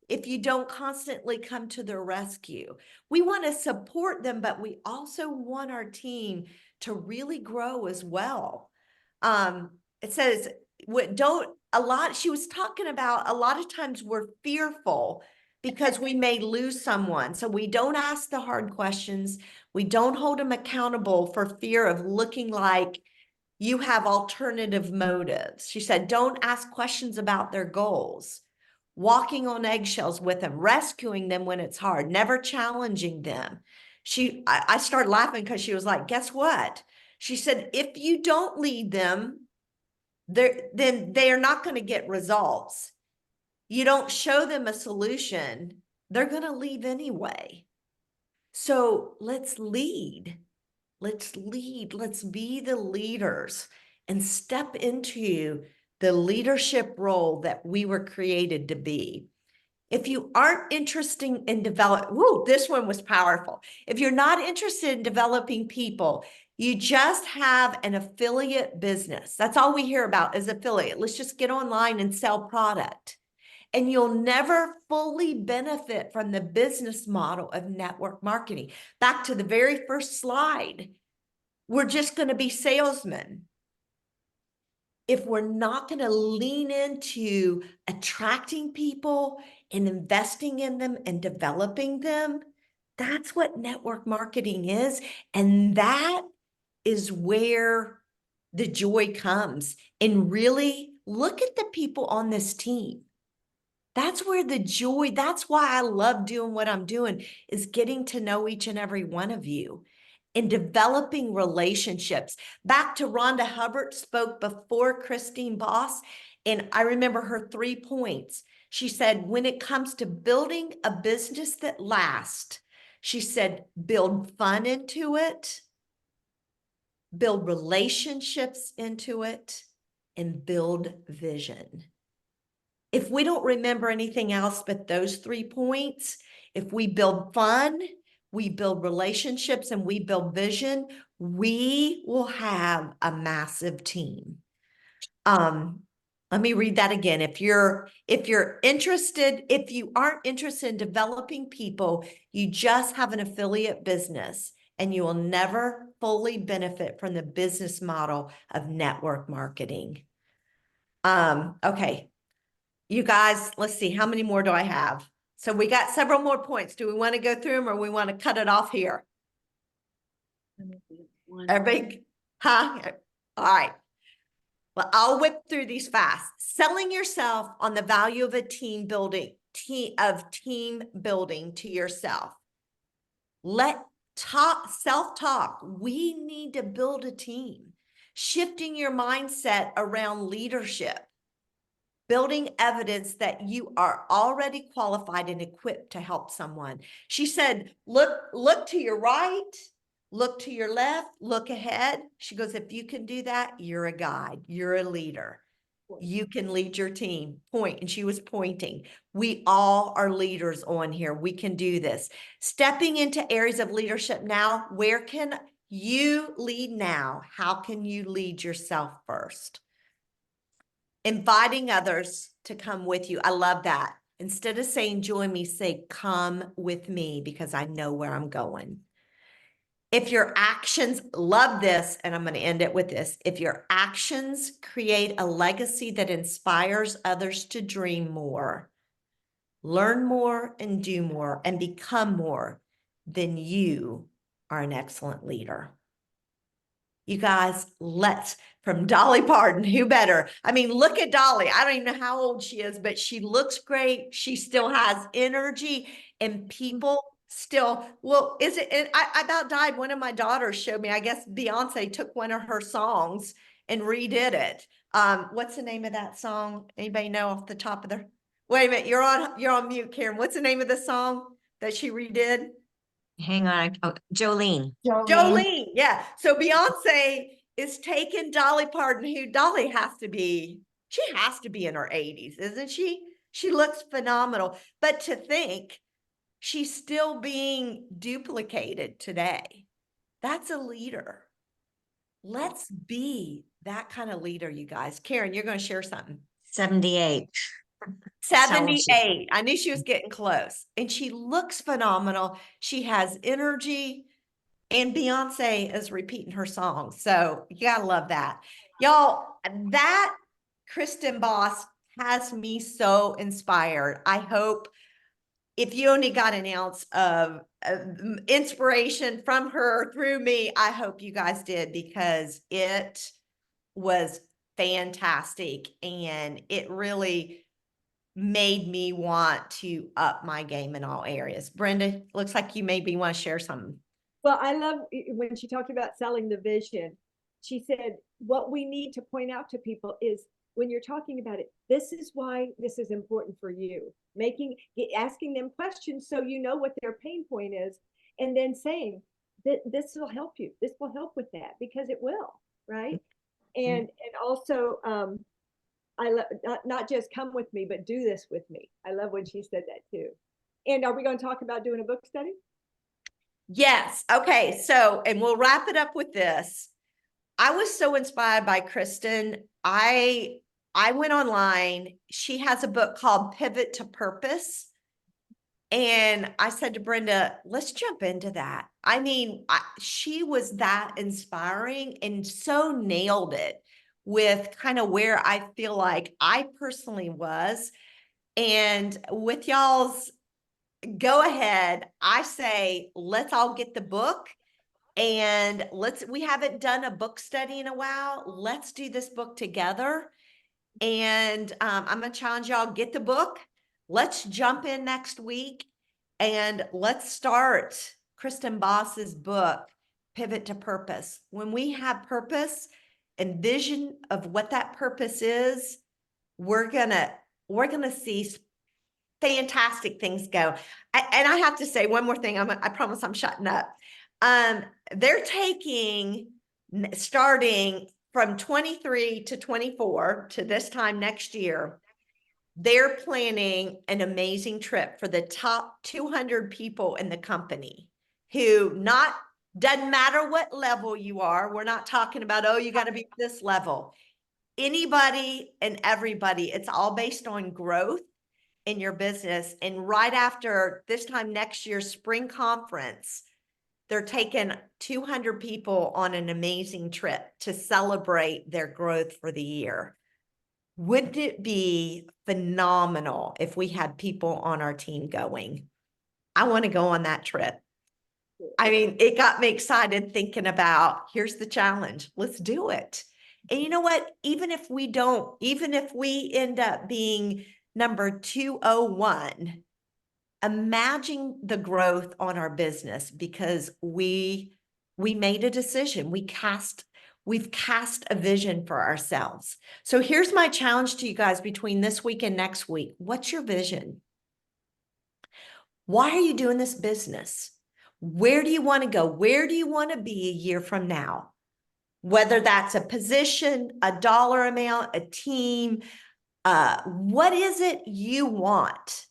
if you don't constantly come to their rescue. We want to support them, but we also want our team to really grow as well. It says, she was talking about a lot of times we're fearful because we may lose someone. So we don't ask the hard questions. We don't hold them accountable for fear of looking like you have alternative motives. She said, don't ask questions about their goals. Walking on eggshells with them, rescuing them when it's hard, never challenging them. I started laughing because she was like, guess what? She said, if you don't lead them, then they are not going to get results. You don't show them a solution, they're going to leave anyway. So let's lead. Let's lead. Let's be the leaders and step into the leadership role that we were created to be. If you aren't interested in this one was powerful. If you're not interested in developing people, you just have an affiliate business. That's all we hear about is affiliate. Let's just get online and sell product. And you'll never fully benefit from the business model of network marketing. Back to the very first slide, we're just going to be salesmen. If we're not going to lean into attracting people and investing in them and developing them, that's what network marketing is. And that is where the joy comes. And really look at the people on this team. That's where the joy, that's why I love doing what I'm doing, is getting to know each and every one of you and developing relationships. Back to Rhonda Hubbard spoke before Christine Boss, and I remember her 3 points. She said, when it comes to building a business that lasts, she said, build fun into it, build relationships into it, and build vision. If we don't remember anything else but those 3 points, if we build fun, we build relationships, and we build vision, we will have a massive team. Let me read that again. If you aren't interested in developing people, you just have an affiliate business and you will never fully benefit from the business model of network marketing. Okay. You guys, let's see, how many more do I have? So we got several more points. Do we want to go through them or we want to cut it off here? Everybody, huh? All right. Well, I'll whip through these fast. Selling yourself on the value of team building to yourself. Self-talk. We need to build a team. Shifting your mindset around leadership. Building evidence that you are already qualified and equipped to help someone. She said, look to your right, look to your left, look ahead. She goes, if you can do that, you're a guide, you're a leader. You can lead your team. Point. And she was pointing. We all are leaders on here. We can do this. Stepping into areas of leadership now. Where can you lead now? How can you lead yourself first? Inviting others to come with you. I love that. Instead of saying, join me, say, come with me because I know where I'm going. If your actions, love this, and I'm going to end it with this. If your actions create a legacy that inspires others to dream more, learn more and do more and become more, then you are an excellent leader. You guys, from Dolly Parton, who better? I mean, look at Dolly. I don't even know how old she is, but she looks great. She still has energy and people still, I about died. One of my daughters showed me, I guess Beyonce took one of her songs and redid it. What's the name of that song? Anybody know off the top of their, wait a minute, you're on mute, Karen. What's the name of the song that she redid? Hang on. Oh, Jolene. Jolene, yeah. So Beyonce is taking Dolly Parton, who Dolly has to be in her 80s, isn't she? She looks phenomenal. But to think she's still being duplicated today. That's a leader. Let's be that kind of leader, you guys. Karen, you're going to share something. 78. 78. I knew she was getting close. And she looks phenomenal. She has energy. And Beyonce is repeating her song. So you gotta love that. Y'all, that Kristen Boss has me so inspired. I hope if you only got an ounce of inspiration from her through me, I hope you guys did, because it was fantastic. And it really made me want to up my game in all areas. Brenda, looks like you maybe want to share something. Well, I love when she talked about selling the vision. She said, what we need to point out to people is when you're talking about it, this is why this is important for you. Asking them questions so you know what their pain point is, and then saying that this will help you. This will help with that, because it will, right? And also, I love not just come with me, but do this with me. I love when she said that too. And are we going to talk about doing a book study? Yes. Okay. So, and we'll wrap it up with this. I was so inspired by Kristen. I went online. She has a book called Pivot to Purpose. And I said to Brenda, let's jump into that. I mean, she was that inspiring and so nailed it with kind of where I feel like I personally was. And with y'all's go ahead, I say, let's all get the book, and we haven't done a book study in a while. Let's do this book together. And I'm going to challenge y'all, get the book. Let's jump in next week and let's start Kristen Boss's book, Pivot to Purpose. When we have purpose and vision of what that purpose is, we're gonna see fantastic things go. And I have to say one more thing. I promise I'm shutting up. They're starting from 23 to 24 to this time next year, they're planning an amazing trip for the top 200 people in the company who doesn't matter what level you are. We're not talking about, oh, you got to be this level. Anybody and everybody, it's all based on growth in your business. And right after this time next year's spring conference, they're taking 200 people on an amazing trip to celebrate their growth for the year. Wouldn't it be phenomenal if we had people on our team going? I want to go on that trip. I mean, it got me excited thinking about, here's the challenge. Let's do it. And you know what? Even if we end up being number 201, imagine the growth on our business, because we made a decision. We've cast a vision for ourselves. So here's my challenge to you guys between this week and next week. What's your vision? Why are you doing this business? Where do you want to go? Where do you want to be a year from now? Whether that's a position, a dollar amount, a team, what is it you want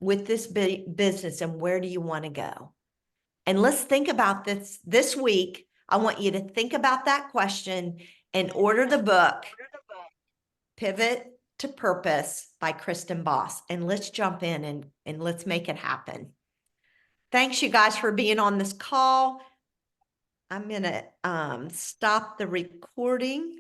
with this business, and where do you want to go? And let's think about this week. I want you to think about that question and order the book, Pivot to Purpose by Kristen Boss. And let's jump in and let's make it happen. Thanks, you guys, for being on this call. I'm going to stop the recording.